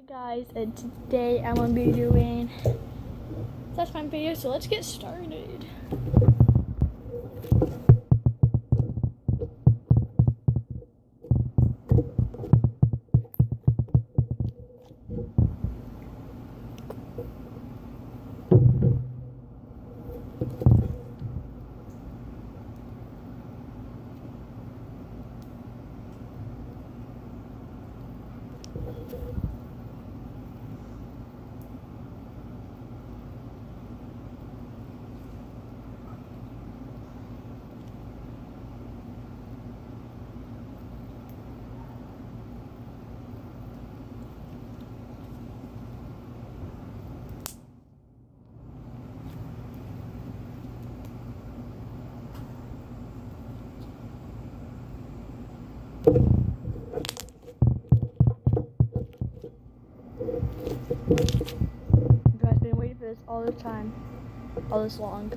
Guys, and today I'm gonna be doing such fun video, so let's get started. You guys been waiting for this all this time, all this long.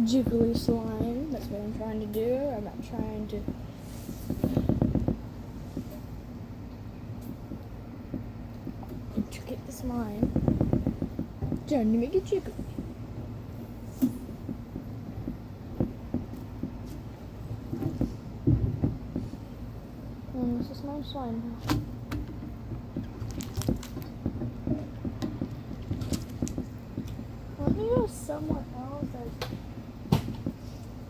Jiggly slime, that's what I'm trying to do. I'm not trying to intricate the slime. Trying to make it jiggly. This is my slime. Let me go somewhere else.